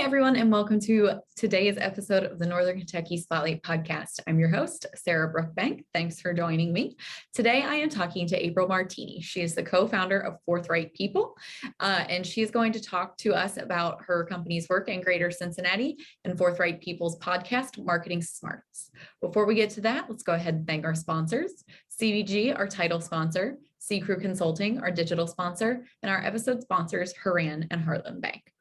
everyone, and welcome to today's episode of the Northern Kentucky Spotlight Podcast. I'm your host, Sarah Brookbank. Thanks for joining me. Today, I am talking to April Martini. She is the co-founder of Forthright People, and she is going to talk to us about her company's work in Greater Cincinnati and Forthright People's podcast, Marketing Smarts. Before we get to that, let's go ahead and thank our sponsors. CVG, our title sponsor, C-Crew Consulting, our digital sponsor, and our episode sponsors, Haran and Heartland Bank.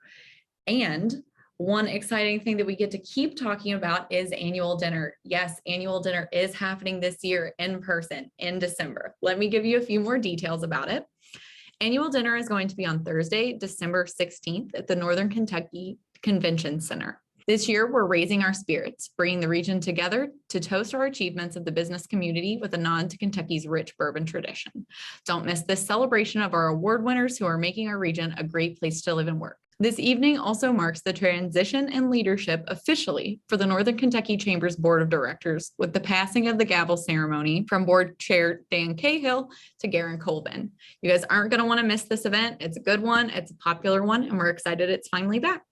And one exciting thing that we get to keep talking about is annual dinner. Yes, annual dinner is happening this year in person in December. Let me give you a few more details about it. Annual dinner is going to be on Thursday, December 16th at the Northern Kentucky Convention Center. This year, we're raising our spirits, bringing the region together to toast our achievements of the business community with a nod to Kentucky's rich bourbon tradition. Don't miss this celebration of our award winners who are making our region a great place to live and work. This evening also marks the transition in leadership officially for the Northern Kentucky Chamber's Board of Directors with the passing of the gavel ceremony from Board Chair Dan Cahill to Garen Colvin. You guys aren't going to want to miss this event. It's a good one. It's a popular one, and we're excited it's finally back.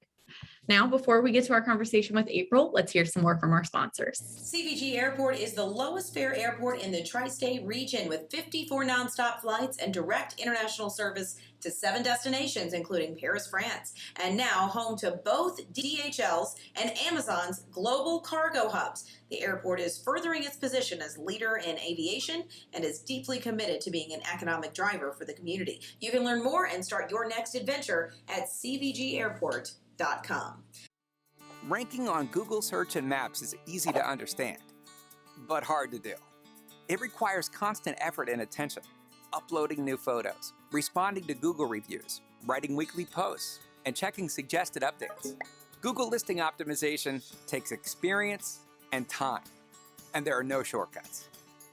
Now, before we get to our conversation with April, let's hear some more from our sponsors. CVG Airport is the lowest fare airport in the tri-state region with 54 nonstop flights and direct international service to 7 destinations, including Paris, France, and now home to both DHL's and Amazon's global cargo hubs. The airport is furthering its position as leader in aviation and is deeply committed to being an economic driver for the community. You can learn more and start your next adventure at cvgairport.com. Ranking on Google Search and Maps is easy to understand, but hard to do. It requires constant effort and attention, uploading new photos, responding to Google reviews, writing weekly posts, and checking suggested updates. Google listing optimization takes experience and time, and there are no shortcuts.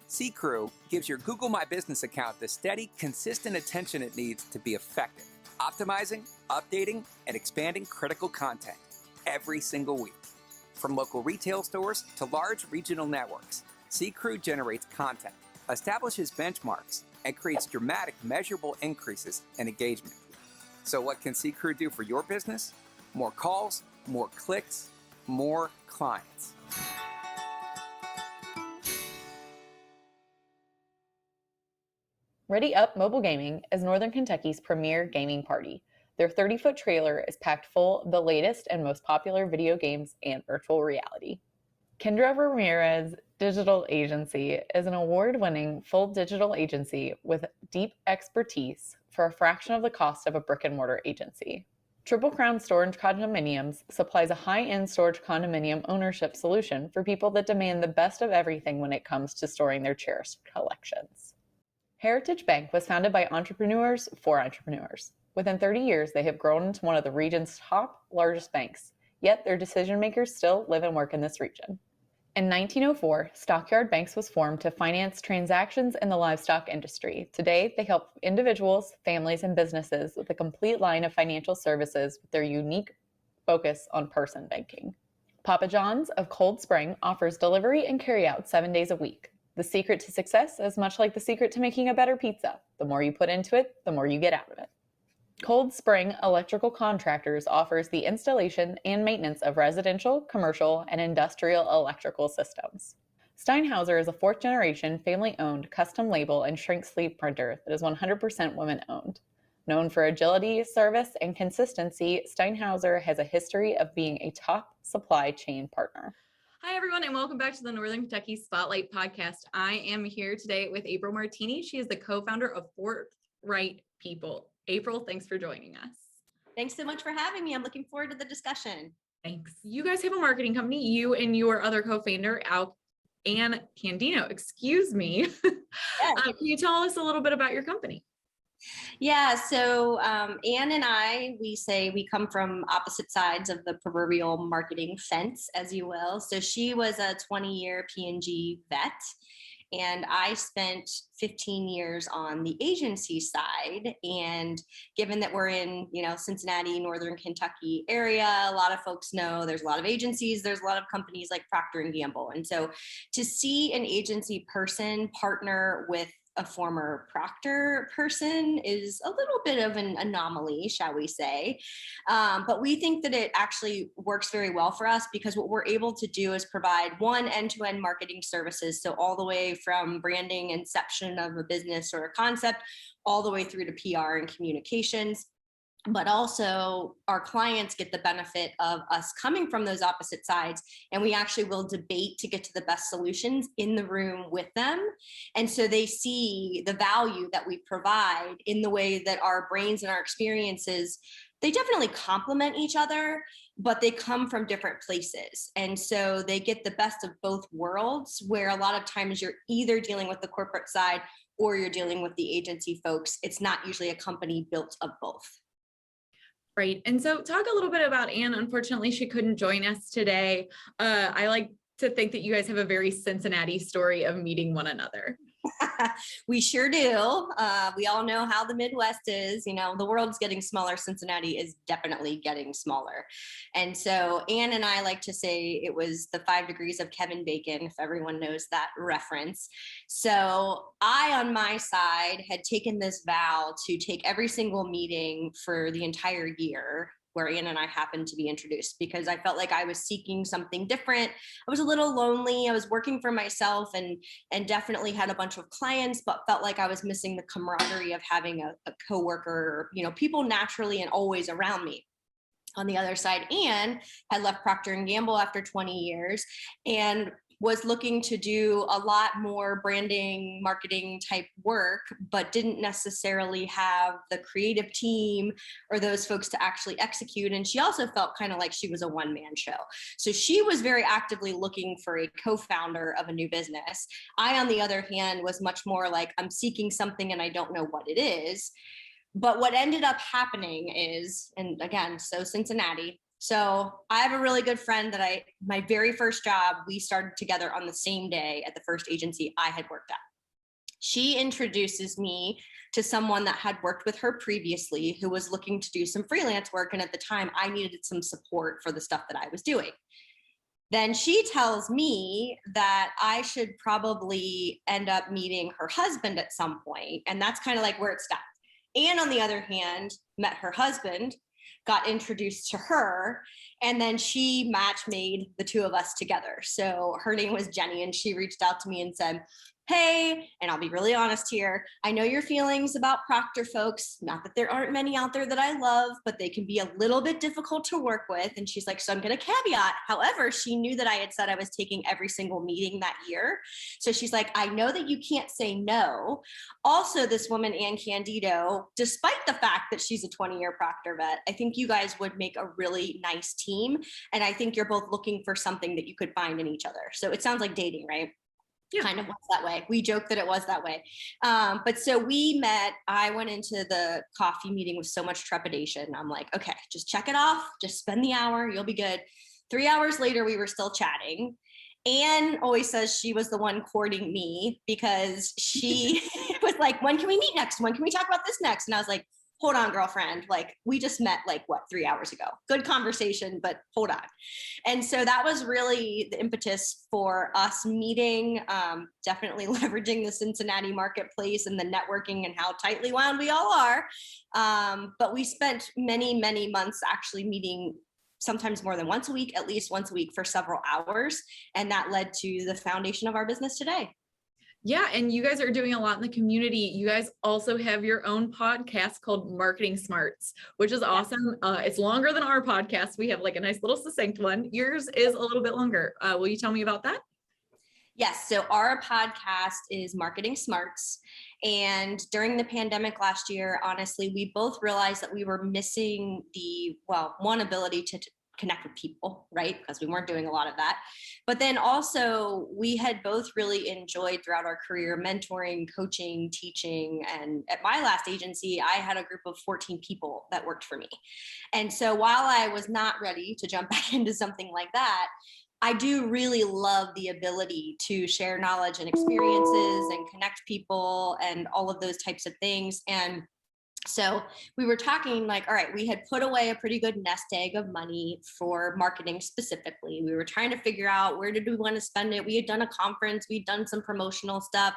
C-Crew gives your Google My Business account the steady, consistent attention it needs to be effective, optimizing, updating, and expanding critical content every single week. From local retail stores to large regional networks, C-Crew generates content, establishes benchmarks, and creates dramatic, measurable increases in engagement. So what can C-Crew do for your business? More calls, more clicks, more clients. Ready Up Mobile Gaming is Northern Kentucky's premier gaming party. Their 30-foot trailer is packed full of the latest and most popular video games and virtual reality. Kendra Ramirez Digital Agency is an award-winning full digital agency with deep expertise for a fraction of the cost of a brick-and-mortar agency. Triple Crown Storage Condominiums supplies a high-end storage condominium ownership solution for people that demand the best of everything when it comes to storing their cherished collections. Heritage Bank was founded by entrepreneurs for entrepreneurs. Within 30 years, they have grown into one of the region's top largest banks, yet their decision makers still live and work in this region. In 1904, Stockyard Banks was formed to finance transactions in the livestock industry. Today, they help individuals, families, and businesses with a complete line of financial services with their unique focus on person banking. Papa John's of Cold Spring offers delivery and carryout 7 days a week. The secret to success is much like the secret to making a better pizza. The more you put into it, the more you get out of it. Cold Spring Electrical Contractors offers the installation and maintenance of residential, commercial, and industrial electrical systems. Steinhauser is a fourth-generation, family-owned, custom label and shrink sleeve printer that is 100% women-owned. Known for agility, service, and consistency, Steinhauser has a history of being a top supply chain partner. Hi, everyone, and welcome back to the Northern Kentucky Spotlight Podcast. I am here today with April Martini. She is the co-founder of Forthright People. April, thanks for joining us. Thanks so much for having me. I'm looking forward to the discussion. Thanks. You guys have a marketing company, you and your other co-founder, Anne Candido. Excuse me. Yes. Can you tell us a little bit about your company? Yeah, so Anne and I, we say we come from opposite sides of the proverbial marketing fence, as you will. So she was a 20-year P&G vet, and I spent 15 years on the agency side. And given that we're in, Cincinnati, Northern Kentucky area, a lot of folks know there's a lot of agencies, there's a lot of companies like Procter & Gamble. And so to see an agency person partner with a former Proctor person is a little bit of an anomaly, shall we say. But we think that it actually works very well for us because what we're able to do is provide one end-to-end marketing services. So all the way from branding, inception of a business or a concept, all the way through to PR and communications. But also our clients get the benefit of us coming from those opposite sides, and we actually will debate to get to the best solutions in the room with them. And so they see the value that we provide in the way that our brains and our experiences, they definitely complement each other, but they come from different places. And so they get the best of both worlds, where a lot of times you're either dealing with the corporate side or you're dealing with the agency folks. It's not usually a company built of both. Right. And so talk a little bit about Anne. Unfortunately, she couldn't join us today. I like to think that you guys have a very Cincinnati story of meeting one another. We sure do. We all know how the Midwest is. The world's getting smaller. Cincinnati is definitely getting smaller. And so Anne and I like to say it was the 5 degrees of Kevin Bacon, if everyone knows that reference. So I, on my side, had taken this vow to take every single meeting for the entire year where Anne and I happened to be introduced, because I felt like I was seeking something different. I was a little lonely. I was working for myself and definitely had a bunch of clients, but felt like I was missing the camaraderie of having a coworker, people naturally and always around me. On the other side, Anne had left Procter & Gamble after 20 years and was looking to do a lot more branding, marketing type work, but didn't necessarily have the creative team or those folks to actually execute. And she also felt kind of like she was a one-man show. So she was very actively looking for a co-founder of a new business. I, on the other hand, was much more like, I'm seeking something and I don't know what it is. But what ended up happening is, and again, so Cincinnati. So I have a really good friend that my very first job, we started together on the same day at the first agency I had worked at. She introduces me to someone that had worked with her previously, who was looking to do some freelance work. And at the time I needed some support for the stuff that I was doing. Then she tells me that I should probably end up meeting her husband at some point. And that's kind of like where it stopped. Anne, on the other hand, met her husband, got introduced to her, and then she match made the two of us together. So her name was Jenny, and she reached out to me and said, hey, and I'll be really honest here, I know your feelings about Proctor folks, not that there aren't many out there that I love, but they can be a little bit difficult to work with. And she's like, so I'm going to caveat. However, she knew that I had said I was taking every single meeting that year. So she's like, I know that you can't say no. Also, this woman, Anne Candido, despite the fact that she's a 20-year Proctor vet, I think you guys would make a really nice team. And I think you're both looking for something that you could find in each other. So it sounds like dating, right? Yeah. Kind of was that way. We joked that it was that way. But so we met, I went into the coffee meeting with so much trepidation. I'm like, okay, just check it off. Just spend the hour. You'll be good. 3 hours later, we were still chatting. Anne always says she was the one courting me because she was like, when can we meet next? When can we talk about this next? And I was like, hold on, girlfriend. Like, we just met 3 hours ago. Good conversation, but hold on. And so that was really the impetus for us meeting, definitely leveraging the Cincinnati marketplace and the networking and how tightly wound we all are. But we spent many, many months actually meeting, sometimes more than once a week, at least once a week for several hours. And that led to the foundation of our business today. Yeah. And you guys are doing a lot in the community. You guys also have your own podcast called Marketing Smarts, which is awesome. It's longer than our podcast. We have a nice little succinct one. Yours is a little bit longer. Will you tell me about that? Yes. So our podcast is Marketing Smarts. And during the pandemic last year, honestly, we both realized that we were missing one ability to connect with people, right? Because we weren't doing a lot of that. But then also we had both really enjoyed throughout our career mentoring, coaching, teaching. And at my last agency, I had a group of 14 people that worked for me. And so while I was not ready to jump back into something like that, I do really love the ability to share knowledge and experiences and connect people and all of those types of things. And So we were talking like, all right, we had put away a pretty good nest egg of money for marketing specifically. We were trying to figure out where did we want to spend it. We had done a conference, we'd done some promotional stuff.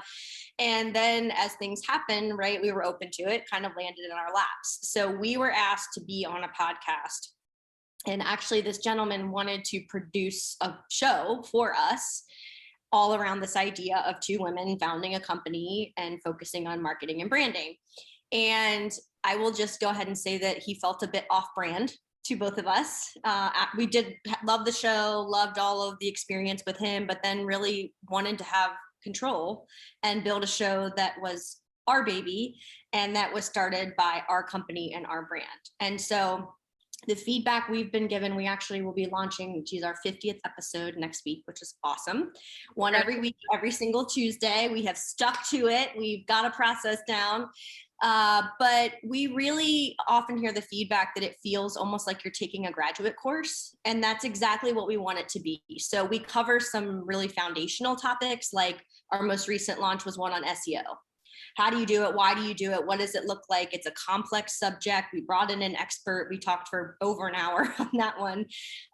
And then as things happen, right, we were open to it, kind of landed in our laps. So we were asked to be on a podcast. And actually this gentleman wanted to produce a show for us all around this idea of two women founding a company and focusing on marketing and branding. And I will just go ahead and say that he felt a bit off brand to both of us. We did love the show, loved all of the experience with him, but then really wanted to have control and build a show that was our baby and that was started by our company and our brand. And so the feedback we've been given, we actually will be launching, our 50th episode next week, which is awesome. One every week, every single Tuesday. We have stuck to it. We've got a process down. But we really often hear the feedback that it feels almost like you're taking a graduate course. And that's exactly what we want it to be. So we cover some really foundational topics, like our most recent launch was one on SEO. How do you do it? Why do you do it? What does it look like? It's a complex subject. We brought in an expert. We talked for over an hour on that one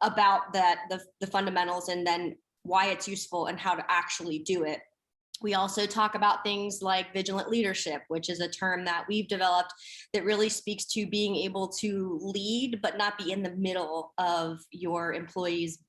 about the fundamentals and then why it's useful and how to actually do it. We also talk about things like vigilant leadership, which is a term that we've developed that really speaks to being able to lead, but not be in the middle of your employees'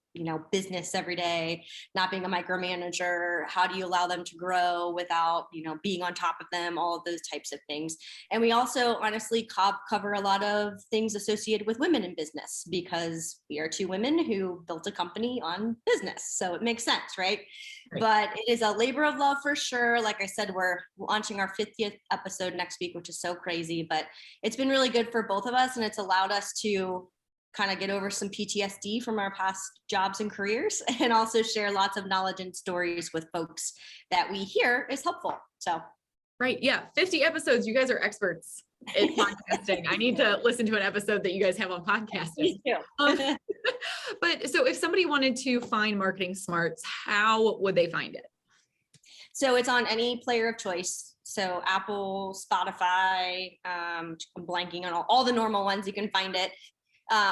business every day, not being a micromanager. How do you allow them to grow without, being on top of them, all of those types of things. And we also honestly cover a lot of things associated with women in business because we are two women who built a company on business. So it makes sense, right? But it is a labor of love for sure. Like I said, we're launching our 50th episode next week, which is so crazy, but it's been really good for both of us. And it's allowed us to kind of get over some PTSD from our past jobs and careers and also share lots of knowledge and stories with folks that we hear is helpful. So. Right. Yeah. 50 episodes. You guys are experts in podcasting. I need to listen to an episode that you guys have on podcasting. Me too. But so if somebody wanted to find Marketing Smarts, how would they find it? So it's on any player of choice. So Apple, Spotify, I'm blanking on all the normal ones, you can find it.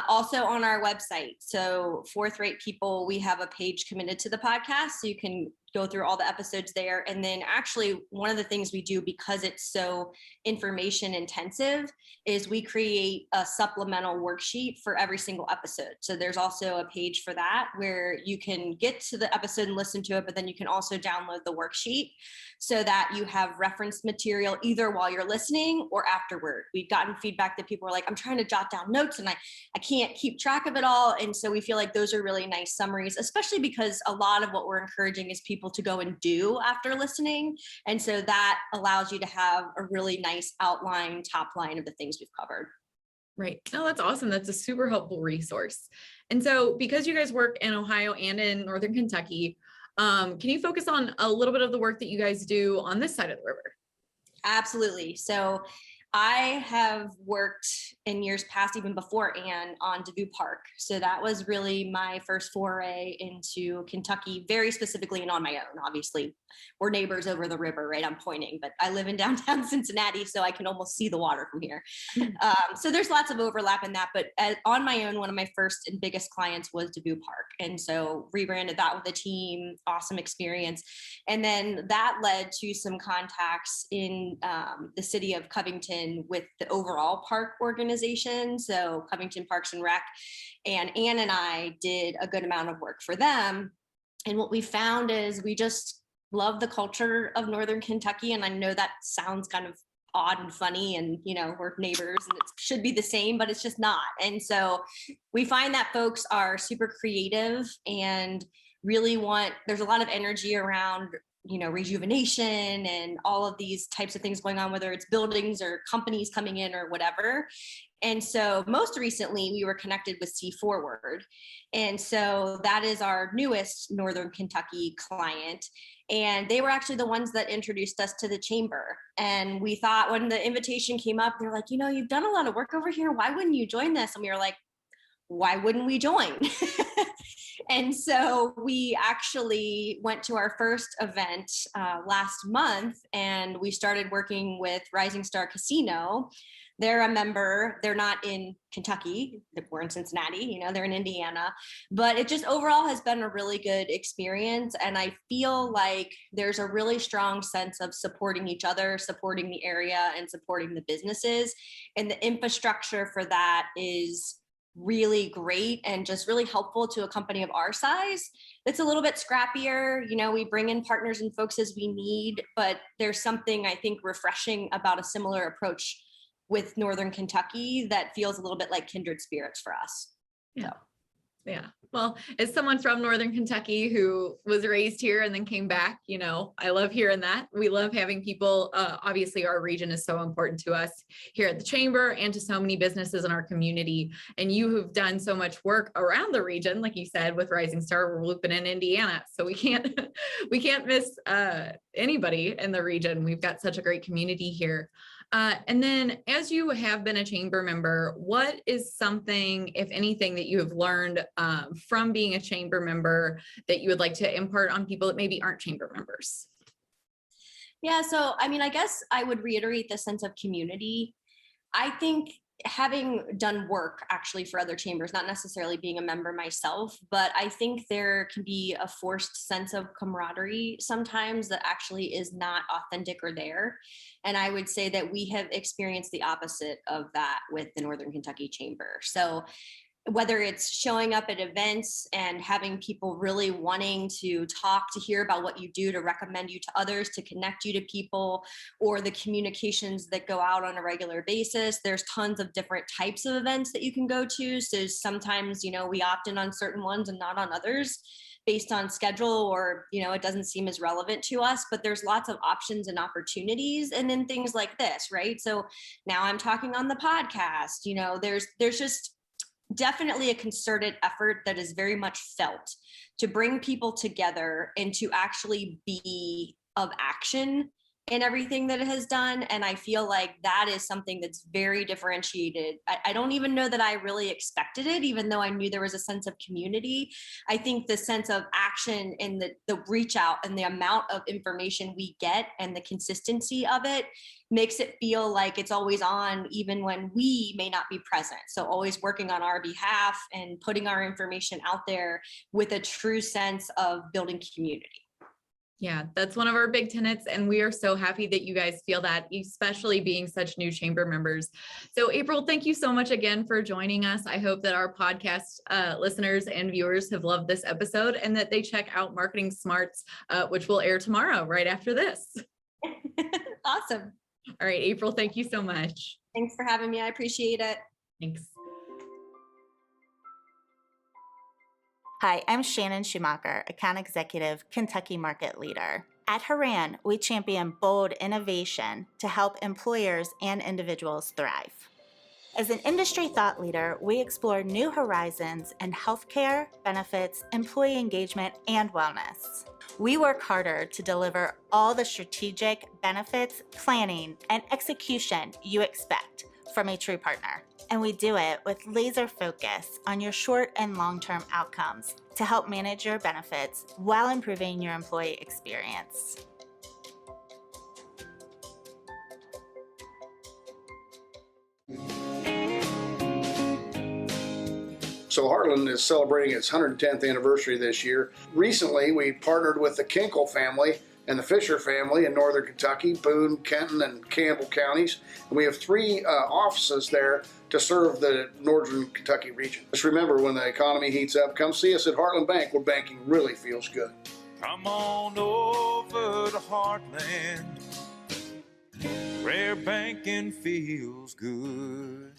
Also on our website. So Forthright People, we have a page committed to the podcast. So you can go through all the episodes there. And then actually one of the things we do because it's so information intensive is we create a supplemental worksheet for every single episode. So there's also a page for that where you can get to the episode and listen to it, but then you can also download the worksheet so that you have reference material either while you're listening or afterward. We've gotten feedback that people are like, I'm trying to jot down notes and I can't keep track of it all. And so we feel like those are really nice summaries, especially because a lot of what we're encouraging is people to go and do after listening. And so that allows you to have a really nice outline, top line of the things we've covered. Right. No, that's awesome. That's a super helpful resource. And so because you guys work in Ohio and in Northern Kentucky, can you focus on a little bit of the work that you guys do on this side of the river? Absolutely. So I have worked in years past, even before Anne, on Devou Park. So that was really my first foray into Kentucky, very specifically and on my own. Obviously, we're neighbors over the river, right? I'm pointing, but I live in downtown Cincinnati, so I can almost see the water from here. So there's lots of overlap in that. But on my own, one of my first and biggest clients was Devou Park. And so rebranded that with a team, awesome experience. And then that led to some contacts in the city of Covington with the overall park organization. So Covington Parks and Rec, and Anne and I did a good amount of work for them. And what we found is we just love the culture of Northern Kentucky. And I know that sounds kind of odd and funny and, we're neighbors and it should be the same, but it's just not. And so we find that folks are super creative and really there's a lot of energy around rejuvenation and all of these types of things going on, whether it's buildings or companies coming in or whatever. And so most recently we were connected with C Forward. And so that is our newest Northern Kentucky client. And they were actually the ones that introduced us to the chamber. And we thought when the invitation came up, they're like, you've done a lot of work over here. Why wouldn't you join this? And we were like, why wouldn't we join? And so we actually went to our first event last month, and we started working with Rising Star Casino, They're a member. They're not in Kentucky. We're in Cincinnati, they're in Indiana. But it just overall has been a really good experience. And I feel like there's a really strong sense of supporting each other, supporting the area, and supporting the businesses. And the infrastructure for that is really great and just really helpful to a company of our size. It's a little bit scrappier. We bring in partners and folks as we need, but there's something I think refreshing about a similar approach with Northern Kentucky that feels a little bit like kindred spirits for us. Yeah. Yeah. Well, as someone from Northern Kentucky who was raised here and then came back, I love hearing that. We love having people. Obviously, our region is so important to us here at the Chamber and to so many businesses in our community. And you have done so much work around the region, like you said, with Rising Star. We're looping in Indiana, so we can't miss anybody in the region. We've got such a great community here. And then as you have been a chamber member, what is something, if anything, that you have learned from being a chamber member that you would like to impart on people that maybe aren't chamber members? Yeah, so I guess I would reiterate the sense of community. I think having done work actually for other chambers, not necessarily being a member myself, but I think there can be a forced sense of camaraderie sometimes that actually is not authentic or there. And I would say that we have experienced the opposite of that with the Northern Kentucky Chamber. So whether it's showing up at events and having people really wanting to talk, to hear about what you do, to recommend you to others, to connect you to people, or the communications that go out on a regular basis, there's tons of different types of events that you can go to. So sometimes, we opt in on certain ones and not on others based on schedule, or, it doesn't seem as relevant to us, but there's lots of options and opportunities. And then things like this, right? So now I'm talking on the podcast, there's just definitely a concerted effort that is very much felt to bring people together and to actually be of action in everything that it has done. And I feel like that is something that's very differentiated. I don't even know that I really expected it, even though I knew there was a sense of community. I think the sense of action and the reach out and the amount of information we get and the consistency of it makes it feel like it's always on, even when we may not be present. So always working on our behalf and putting our information out there with a true sense of building community. Yeah, that's one of our big tenets. And we are so happy that you guys feel that, especially being such new chamber members. So April, thank you so much again for joining us. I hope that our podcast listeners and viewers have loved this episode and that they check out Marketing Smarts, which will air tomorrow, right after this. Awesome. All right, April, thank you so much. Thanks for having me. I appreciate it. Thanks. Hi, I'm Shannon Schumacher, Account Executive, Kentucky Market Leader. At Haran, we champion bold innovation to help employers and individuals thrive. As an industry thought leader, we explore new horizons in healthcare, benefits, employee engagement, and wellness. We work harder to deliver all the strategic benefits, planning, and execution you expect from a true partner. And we do it with laser focus on your short and long-term outcomes to help manage your benefits while improving your employee experience. So Heartland is celebrating its 110th anniversary this year. Recently, we partnered with the Kinkle family and the Fisher family in Northern Kentucky, Boone, Kenton, and Campbell counties. And we have 3 offices there to serve the Northern Kentucky region. Just remember, when the economy heats up, come see us at Heartland Bank, where banking really feels good. Come on over to Heartland, where banking feels good.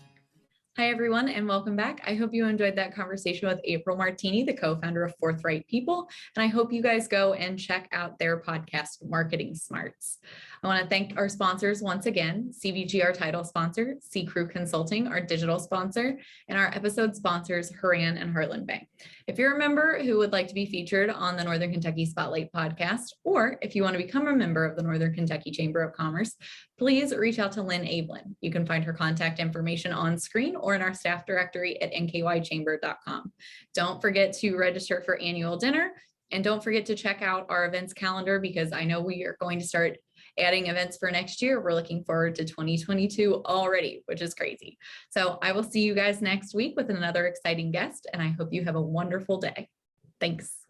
Hi, everyone, and welcome back. I hope you enjoyed that conversation with April Martini, the co-founder of Forthright People, and I hope you guys go and check out their podcast, Marketing Smarts. I want to thank our sponsors once again, CVG, our title sponsor, C Crew Consulting, our digital sponsor, and our episode sponsors, Haran and Heartland Bank. If you're a member who would like to be featured on the Northern Kentucky Spotlight Podcast, or if you want to become a member of the Northern Kentucky Chamber of Commerce, please reach out to Lynn Ablin. You can find her contact information on screen or in our staff directory at nkychamber.com. Don't forget to register for annual dinner, and don't forget to check out our events calendar, because I know we are going to start adding events for next year. We're looking forward to 2022 already, which is crazy. So I will see you guys next week with another exciting guest, and I hope you have a wonderful day. Thanks.